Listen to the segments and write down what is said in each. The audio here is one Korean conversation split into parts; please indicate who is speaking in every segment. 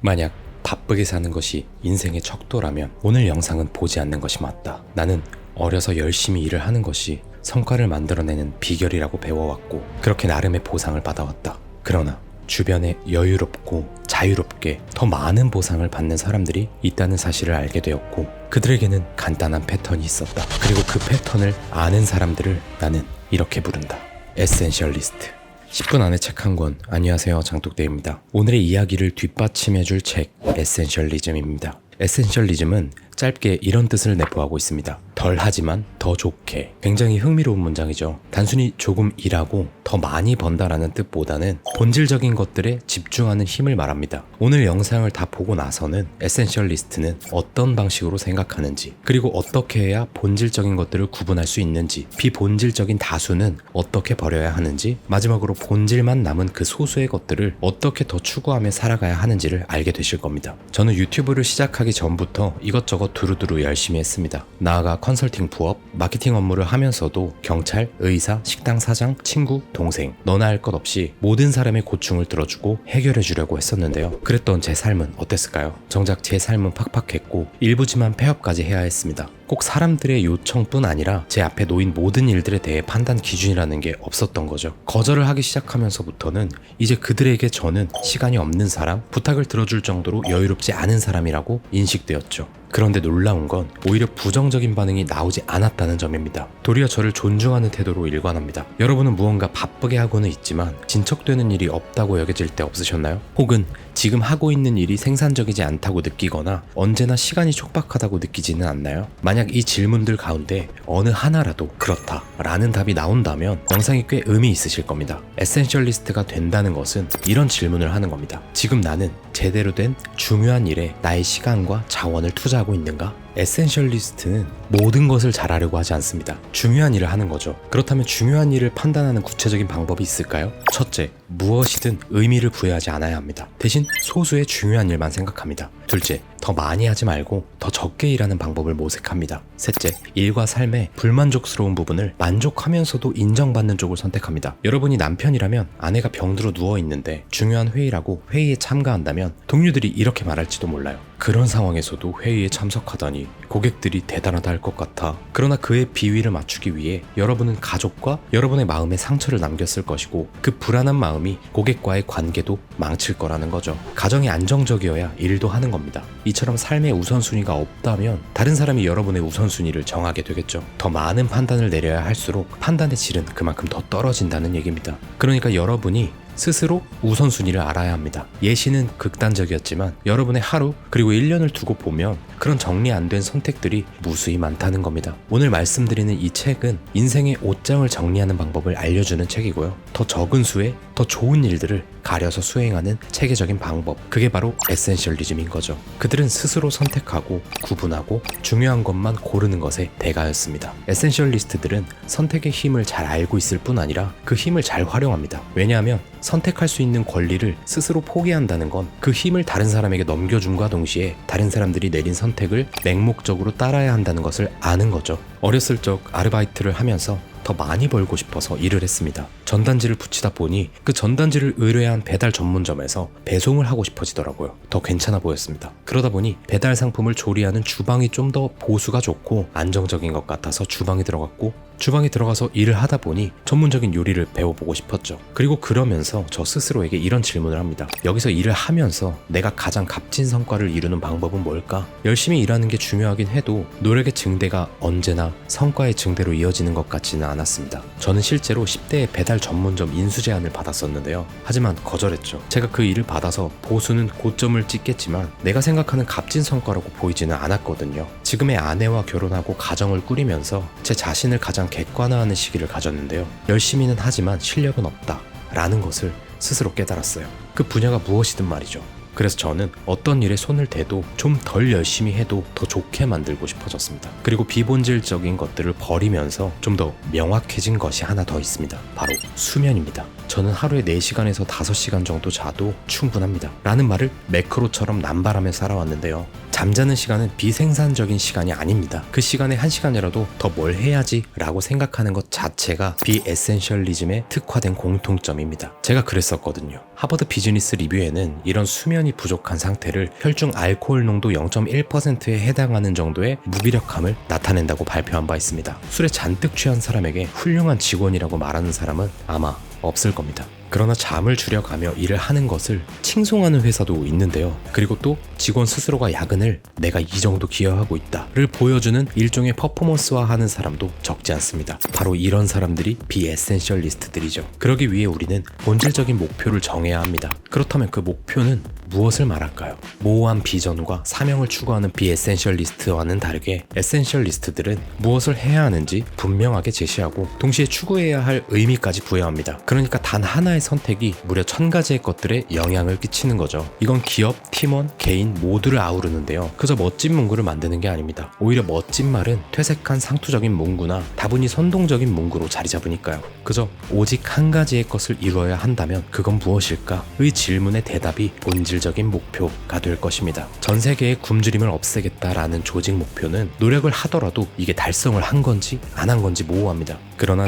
Speaker 1: 만약 바쁘게 사는 것이 인생의 척도라면 오늘 영상은 보지 않는 것이 맞다. 나는 어려서 열심히 일을 하는 것이 성과를 만들어내는 비결이라고 배워왔고 그렇게 나름의 보상을 받아왔다. 그러나 주변에 여유롭고 자유롭게 더 많은 보상을 받는 사람들이 있다는 사실을 알게 되었고 그들에게는 간단한 패턴이 있었다. 그리고 그 패턴을 아는 사람들을 나는 이렇게 부른다. 에센셜리스트. 10분 안에 책 한 권. 안녕하세요, 장독대입니다. 오늘의 이야기를 뒷받침해줄 책 에센셜리즘입니다. 에센셜리즘은 짧게 이런 뜻을 내포하고 있습니다. 덜 하지만 더 좋게. 굉장히 흥미로운 문장이죠. 단순히 조금 일하고 더 많이 번다라는 뜻보다는 본질적인 것들에 집중하는 힘을 말합니다. 오늘 영상을 다 보고 나서는 에센셜리스트는 어떤 방식으로 생각하는지, 그리고 어떻게 해야 본질적인 것들을 구분할 수 있는지, 비본질적인 다수는 어떻게 버려야 하는지, 마지막으로 본질만 남은 그 소수의 것들을 어떻게 더 추구하며 살아가야 하는지를 알게 되실 겁니다. 저는 유튜브를 시작하기 전부터 이것저것 두루두루 열심히 했습니다. 나아가 컨설팅 부업, 마케팅 업무를 하면서도 경찰, 의사, 식당 사장, 친구, 동생 너나 할 것 없이 모든 사람의 고충을 들어주고 해결해 주려고 했었는데요. 그랬던 제 삶은 어땠을까요? 정작 제 삶은 팍팍했고 일부지만 폐업까지 해야 했습니다. 꼭 사람들의 요청뿐 아니라 제 앞에 놓인 모든 일들에 대해 판단 기준이라는 게 없었던 거죠. 거절을 하기 시작하면서부터는 이제 그들에게 저는 시간이 없는 사람, 부탁을 들어줄 정도로 여유롭지 않은 사람이라고 인식되었죠. 그런데 놀라운 건 오히려 부정적인 반응이 나오지 않았다는 점입니다. 도리어 저를 존중하는 태도로 일관합니다. 여러분은 무언가 바쁘게 하고는 있지만 진척되는 일이 없다고 여겨질 때 없으셨나요? 혹은 지금 하고 있는 일이 생산적이지 않다고 느끼거나 언제나 시간이 촉박하다고 느끼지는 않나요? 만약 이 질문들 가운데 어느 하나라도 그렇다 라는 답이 나온다면 영상이 꽤 의미 있으실 겁니다. 에센셜리스트가 된다는 것은 이런 질문을 하는 겁니다. 지금 나는 제대로 된 중요한 일에 나의 시간과 자원을 투자하고 있는가? 에센셜리스트는 모든 것을 잘하려고 하지 않습니다. 중요한 일을 하는 거죠. 그렇다면 중요한 일을 판단하는 구체적인 방법이 있을까요? 첫째, 무엇이든 의미를 부여하지 않아야 합니다. 대신 소수의 중요한 일만 생각합니다. 둘째, 더 많이 하지 말고 더 적게 일하는 방법을 모색합니다. 셋째, 일과 삶의 불만족스러운 부분을 만족하면서도 인정받는 쪽을 선택합니다. 여러분이 남편이라면 아내가 병들어 누워있는데 중요한 회의라고 회의에 참가한다면 동료들이 이렇게 말할지도 몰라요. 그런 상황에서도 회의에 참석하다니 고객들이 대단하다 할 것 같아. 그러나 그의 비위를 맞추기 위해 여러분은 가족과 여러분의 마음에 상처를 남겼을 것이고 그 불안한 마음이 고객과의 관계도 망칠 거라는 거죠. 가정이 안정적이어야 일도 하는 겁니다. 이처럼 삶의 우선순위가 없다면 다른 사람이 여러분의 우선순위를 정하게 되겠죠. 더 많은 판단을 내려야 할수록 판단의 질은 그만큼 더 떨어진다는 얘기입니다. 그러니까 여러분이 스스로 우선순위를 알아야 합니다. 예시는 극단적이었지만 여러분의 하루 그리고 1년을 두고 보면 그런 정리 안 된 선택들이 무수히 많다는 겁니다. 오늘 말씀드리는 이 책은 인생의 옷장을 정리하는 방법을 알려주는 책이고요. 더 적은 수에 더 좋은 일들을 가려서 수행하는 체계적인 방법, 그게 바로 에센셜리즘인 거죠. 그들은 스스로 선택하고 구분하고 중요한 것만 고르는 것에 대가였습니다. 에센셜리스트들은 선택의 힘을 잘 알고 있을 뿐 아니라 그 힘을 잘 활용합니다. 왜냐하면 선택할 수 있는 권리를 스스로 포기한다는 건 그 힘을 다른 사람에게 넘겨줌과 동시에 다른 사람들이 내린 선택을 맹목적으로 따라야 한다는 것을 아는 거죠. 어렸을 적 아르바이트를 하면서 더 많이 벌고 싶어서 일을 했습니다. 전단지를 붙이다 보니 그 전단지를 의뢰한 배달 전문점에서 배송을 하고 싶어지더라고요. 더 괜찮아 보였습니다. 그러다 보니 배달 상품을 조리하는 주방이 좀 더 보수가 좋고 안정적인 것 같아서 주방에 들어갔고, 주방에 들어가서 일을 하다 보니 전문적인 요리를 배워보고 싶었죠. 그리고 그러면서 저 스스로에게 이런 질문을 합니다. 여기서 일을 하면서 내가 가장 값진 성과를 이루는 방법은 뭘까? 열심히 일하는 게 중요하긴 해도 노력의 증대가 언제나 성과의 증대로 이어지는 것 같지는 않았습니다. 저는 실제로 10대의 배달 전문점 인수 제안을 받았었는데요. 하지만 거절했죠. 제가 그 일을 받아서 보수는 고점을 찍겠지만 내가 생각하는 값진 성과라고 보이지는 않았거든요. 지금의 아내와 결혼하고 가정을 꾸리면서 제 자신을 가장 객관화하는 시기를 가졌는데요. 열심히는 하지만 실력은 없다 라는 것을 스스로 깨달았어요. 그 분야가 무엇이든 말이죠. 그래서 저는 어떤 일에 손을 대도 좀 덜 열심히 해도 더 좋게 만들고 싶어졌습니다. 그리고 비본질적인 것들을 버리면서 좀 더 명확해진 것이 하나 더 있습니다. 바로 수면입니다. 저는 하루에 4시간에서 5시간 정도 자도 충분합니다 라는 말을 매크로처럼 남발하며 살아왔는데요. 잠자는 시간은 비생산적인 시간이 아닙니다. 그 시간에 1시간이라도 더 뭘 해야지 라고 생각하는 것 자체가 비에센셜리즘에 특화된 공통점입니다. 제가 그랬었거든요. 하버드 비즈니스 리뷰에는 이런 수면 수면이 부족한 상태를 혈중 알코올 농도 0.1%에 해당하는 정도의 무기력함을 나타낸다고 발표한 바 있습니다. 술에 잔뜩 취한 사람에게 훌륭한 직원이라고 말하는 사람은 아마 없을 겁니다. 그러나 잠을 줄여가며 일을 하는 것을 칭송하는 회사도 있는데요. 그리고 또 직원 스스로가 야근을 내가 이 정도 기여하고 있다를 보여주는 일종의 퍼포먼스화하는 사람도 적지 않습니다. 바로 이런 사람들이 비에센셜리스트들이죠. 그러기 위해 우리는 본질적인 목표를 정해야 합니다. 그렇다면 그 목표는 무엇을 말할까요? 모호한 비전과 사명을 추구하는 비에센셜리스트와는 다르게 에센셜리스트들은 무엇을 해야 하는지 분명하게 제시하고 동시에 추구해야 할 의미까지 부여합니다. 그러니까 단 하나의 선택이 무려 1000가지의 것들에 영향을 끼치는 거죠. 이건 기업, 팀원, 개인 모두를 아우르는데요. 그저 멋진 문구를 만드는 게 아닙니다. 오히려 멋진 말은 퇴색한 상투적인 문구나 다분히 선동적인 문구로 자리 잡으니까요. 그저 오직 한 가지의 것을 이루어야 한다면 그건 무엇일까? 의 질문의 대답이 본질적인 목표가 될 것입니다. 전 세계의 굶주림을 없애겠다라는 조직 목표는 노력을 하더라도 이게 달성을 한 건지 안 한 건지 모호합니다. 그러나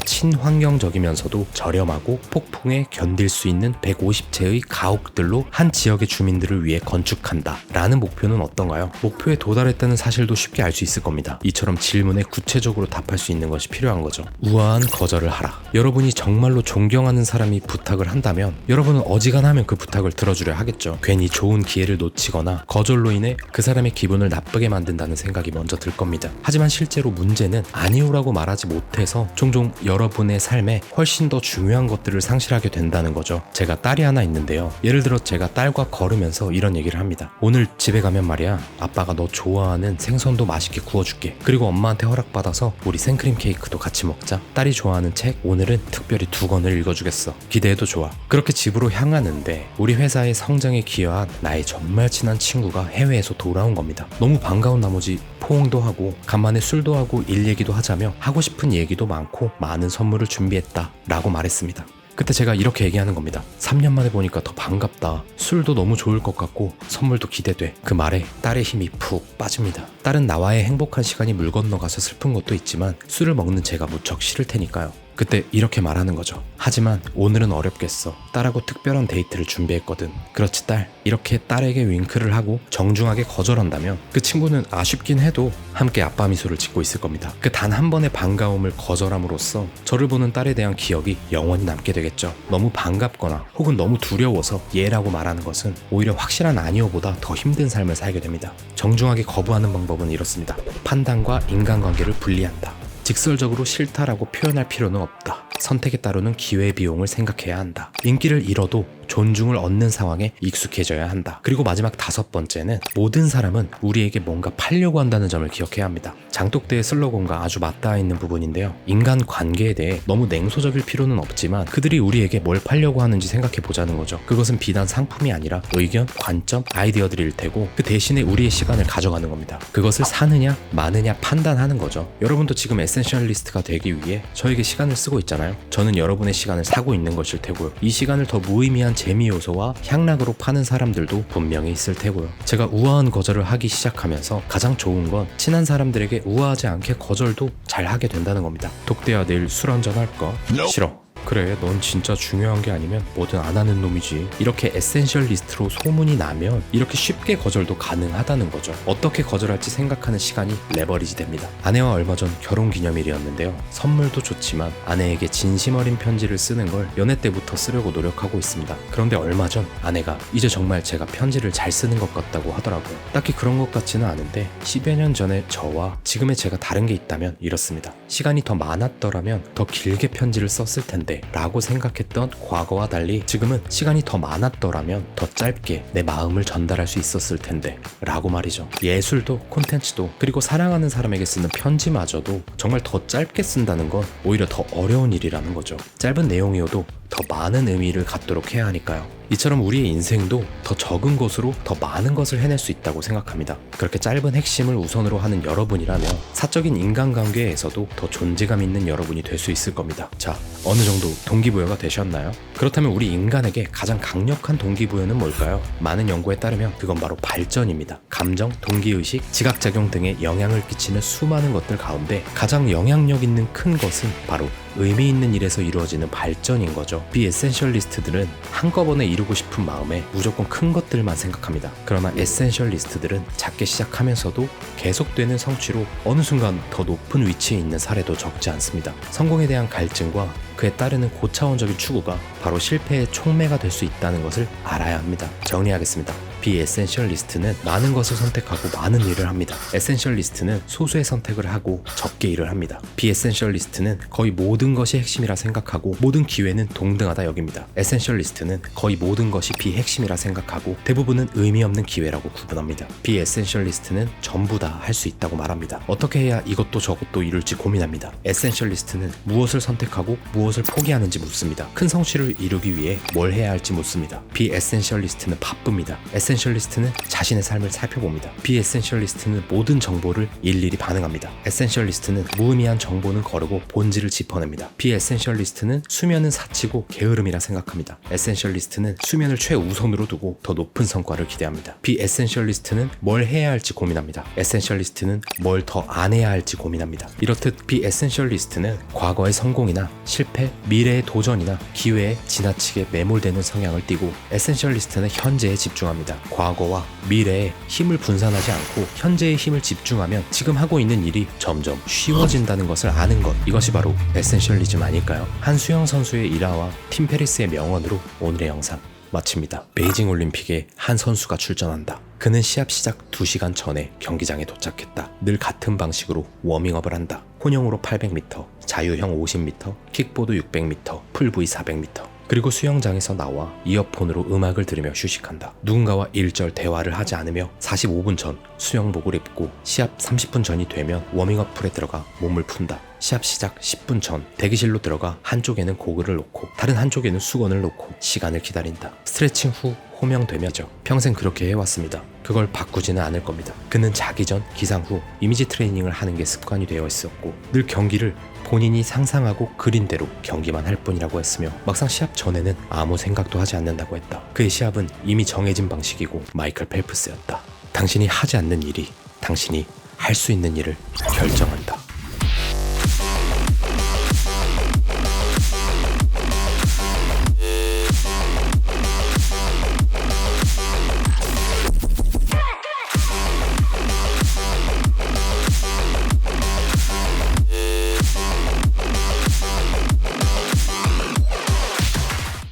Speaker 1: 친환경적이면서도 저렴하고 폭풍에 견딜 수 있는 150채의 가옥들로 한 지역의 주민들을 위해 건축한다 라는 목표는 어떤가요? 목표에 도달했다는 사실도 쉽게 알 수 있을 겁니다. 이처럼 질문에 구체적으로 답할 수 있는 것이 필요한 거죠. 우아한 거절을 하라. 여러분이 정말로 존경하는 사람이 부탁을 한다면 여러분은 어지간하면 그 부탁을 들어주려 하겠죠. 괜히 좋은 기회를 놓치거나 거절로 인해 그 사람의 기분을 나쁘게 만든다는 생각이 먼저 들 겁니다. 하지만 실제로 문제는 아니오라고 말하지 못해서 종종 여러분의 삶에 훨씬 더 중요한 것들을 상실하게 된다는 거죠. 제가 딸이 하나 있는데요. 예를 들어 제가 딸과 걸으면서 이런 얘기를 합니다. 오늘 집에 가면 말이야, 아빠가 너 좋아하는 생선도 맛있게 구워줄게. 그리고 엄마한테 허락받아서 우리 생크림 케이크도 같이 먹자. 딸이 좋아하는 책 오늘은 특별히 2권을 읽어주겠어. 기대해도 좋아. 그렇게 집으로 향하는데 우리 회사의 성장에 기여한 나의 정말 친한 친구가 해외에서 돌아온 겁니다. 너무 반가운 나머지 포옹도 하고 간만에 술도 하고 일 얘기도 하자며 하고 싶은 얘기도 많고 많은 선물을 준비했다 라고 말했습니다. 그때 제가 이렇게 얘기하는 겁니다. 3년 만에 보니까 더 반갑다. 술도 너무 좋을 것 같고 선물도 기대돼. 그 말에 딸의 힘이 푹 빠집니다. 딸은 나와의 행복한 시간이 물 건너가서 슬픈 것도 있지만 술을 먹는 제가 무척 싫을 테니까요. 그때 이렇게 말하는 거죠. 하지만 오늘은 어렵겠어. 딸하고 특별한 데이트를 준비했거든. 그렇지 딸. 이렇게 딸에게 윙크를 하고 정중하게 거절한다면 그 친구는 아쉽긴 해도 함께 아빠 미소를 짓고 있을 겁니다. 그 단 한 번의 반가움을 거절함으로써 저를 보는 딸에 대한 기억이 영원히 남게 되겠죠. 너무 반갑거나 혹은 너무 두려워서 예라고 말하는 것은 오히려 확실한 아니오보다 더 힘든 삶을 살게 됩니다. 정중하게 거부하는 방법은 이렇습니다. 판단과 인간관계를 분리한다. 직설적으로 싫다라고 표현할 필요는 없다. 선택에 따르는 기회비용을 생각해야 한다. 인기를 잃어도 존중을 얻는 상황에 익숙해져야 한다. 그리고 마지막 5번째는 모든 사람은 우리에게 뭔가 팔려고 한다는 점을 기억해야 합니다. 장독대의 슬로건과 아주 맞닿아 있는 부분인데요. 인간 관계에 대해 너무 냉소적일 필요는 없지만 그들이 우리에게 뭘 팔려고 하는지 생각해 보자는 거죠. 그것은 비단 상품이 아니라 의견, 관점, 아이디어들일 테고 그 대신에 우리의 시간을 가져가는 겁니다. 그것을 사느냐 마느냐 판단하는 거죠. 여러분도 지금 에센셜리스트가 되기 위해 저에게 시간을 쓰고 있잖아요. 저는 여러분의 시간을 사고 있는 것일 테고요. 이 시간을 더 무의미한 재미 요소와 향락으로 파는 사람들도 분명히 있을 테고요. 제가 우아한 거절을 하기 시작하면서 가장 좋은 건 친한 사람들에게 우아하지 않게 거절도 잘 하게 된다는 겁니다. 독대야 내일 술 한잔 할까? 싫어. 그래 넌 진짜 중요한 게 아니면 뭐든 안 하는 놈이지. 이렇게 에센셜리스트로 소문이 나면 이렇게 쉽게 거절도 가능하다는 거죠. 어떻게 거절할지 생각하는 시간이 레버리지 됩니다. 아내와 얼마 전 결혼기념일이었는데요. 선물도 좋지만 아내에게 진심 어린 편지를 쓰는 걸 연애 때부터 쓰려고 노력하고 있습니다. 그런데 얼마 전 아내가 이제 정말 제가 편지를 잘 쓰는 것 같다고 하더라고요. 딱히 그런 것 같지는 않은데 10여 년 전에 저와 지금의 제가 다른 게 있다면 이렇습니다. 시간이 더 많았더라면 더 길게 편지를 썼을 텐데 라고 생각했던 과거와 달리 지금은 시간이 더 많았더라면 더 짧게 내 마음을 전달할 수 있었을 텐데 라고 말이죠. 예술도 콘텐츠도 그리고 사랑하는 사람에게 쓰는 편지마저도 정말 더 짧게 쓴다는 건 오히려 더 어려운 일이라는 거죠. 짧은 내용이어도 더 많은 의미를 갖도록 해야 하니까요. 이처럼 우리의 인생도 더 적은 것으로 더 많은 것을 해낼 수 있다고 생각합니다. 그렇게 짧은 핵심을 우선으로 하는 여러분이라면 사적인 인간관계에서도 더 존재감 있는 여러분이 될 수 있을 겁니다. 자, 어느 정도 동기부여가 되셨나요? 그렇다면 우리 인간에게 가장 강력한 동기부여는 뭘까요? 많은 연구에 따르면 그건 바로 발전입니다. 감정, 동기의식, 지각작용 등에 영향을 끼치는 수많은 것들 가운데 가장 영향력 있는 큰 것은 바로 의미 있는 일에서 이루어지는 발전인 거죠. 비에센셜리스트들은 한꺼번에 이루고 싶은 마음에 무조건 큰 것들만 생각합니다. 그러나 에센셜리스트들은 작게 시작하면서도 계속되는 성취로 어느 순간 더 높은 위치에 있는 사례도 적지 않습니다. 성공에 대한 갈증과 그에 따르는 고차원적인 추구가 바로 실패의 촉매가 될 수 있다는 것을 알아야 합니다. 정리하겠습니다. 비에센셜리스트는 많은 것을 선택하고 많은 일을 합니다. 에센셜리스트는 소수의 선택을 하고 적게 일을 합니다. 비에센셜리스트는 거의 모든 것이 핵심이라 생각하고 모든 기회는 동등하다 여깁니다. 에센셜리스트는 거의 모든 것이 비핵심이라 생각하고 대부분은 의미 없는 기회라고 구분합니다. 비에센셜리스트는 전부 다 할 수 있다고 말합니다. 어떻게 해야 이것도 저것도 이룰지 고민합니다. 에센셜리스트는 무엇을 선택하고 무엇을 포기하는지 묻습니다. 큰 성취를 이루기 위해 뭘 해야 할지 묻습니다. 비에센셜리스트는 바쁩니다. 에센셜리스트는 자신의 삶을 살펴봅니다. 비에센셜리스트는 모든 정보를 일일이 반응합니다. 에센셜리스트는 무의미한 정보는 거르고 본질을 짚어냅니다. 비에센셜리스트는 수면은 사치고 게으름이라 생각합니다. 에센셜리스트는 수면을 최우선으로 두고 더 높은 성과를 기대합니다. 비에센셜리스트는 뭘 해야 할지 고민합니다. 에센셜리스트는 뭘 더 안 해야 할지 고민합니다. 이렇듯 비에센셜리스트는 과거의 성공이나 실패, 미래의 도전이나 기회에 지나치게 매몰되는 성향을 띠고 에센셜리스트는 현재에 집중합니다. 과거와 미래에 힘을 분산하지 않고 현재의 힘을 집중하면 지금 하고 있는 일이 점점 쉬워진다는 것을 아는 것, 이것이 바로 에센셜리즘 아닐까요? 한수영 선수의 일화와 팀 페리스의 명언으로 오늘의 영상 마칩니다. 베이징 올림픽에 한 선수가 출전한다. 그는 시합 시작 2시간 전에 경기장에 도착했다. 늘 같은 방식으로 워밍업을 한다. 혼용으로 800m, 자유형 50m, 킥보드 600m, 풀브이 400m. 그리고 수영장에서 나와 이어폰으로 음악을 들으며 휴식한다. 누군가와 일절 대화를 하지 않으며 45분 전 수영복을 입고 시합 30분 전이 되면 워밍업 풀에 들어가 몸을 푼다. 시합 시작 10분 전 대기실로 들어가 한쪽에는 고글을 놓고 다른 한쪽에는 수건을 놓고 시간을 기다린다. 스트레칭 후 호명되며죠. 평생 그렇게 해왔습니다. 그걸 바꾸지는 않을 겁니다. 그는 자기 전, 기상 후 이미지 트레이닝을 하는 게 습관이 되어 있었고 늘 경기를 본인이 상상하고 그린 대로 경기만 할 뿐이라고 했으며 막상 시합 전에는 아무 생각도 하지 않는다고 했다. 그의 시합은 이미 정해진 방식이고 마이클 펠프스였다. 당신이 하지 않는 일이 당신이 할 수 있는 일을 결정한다.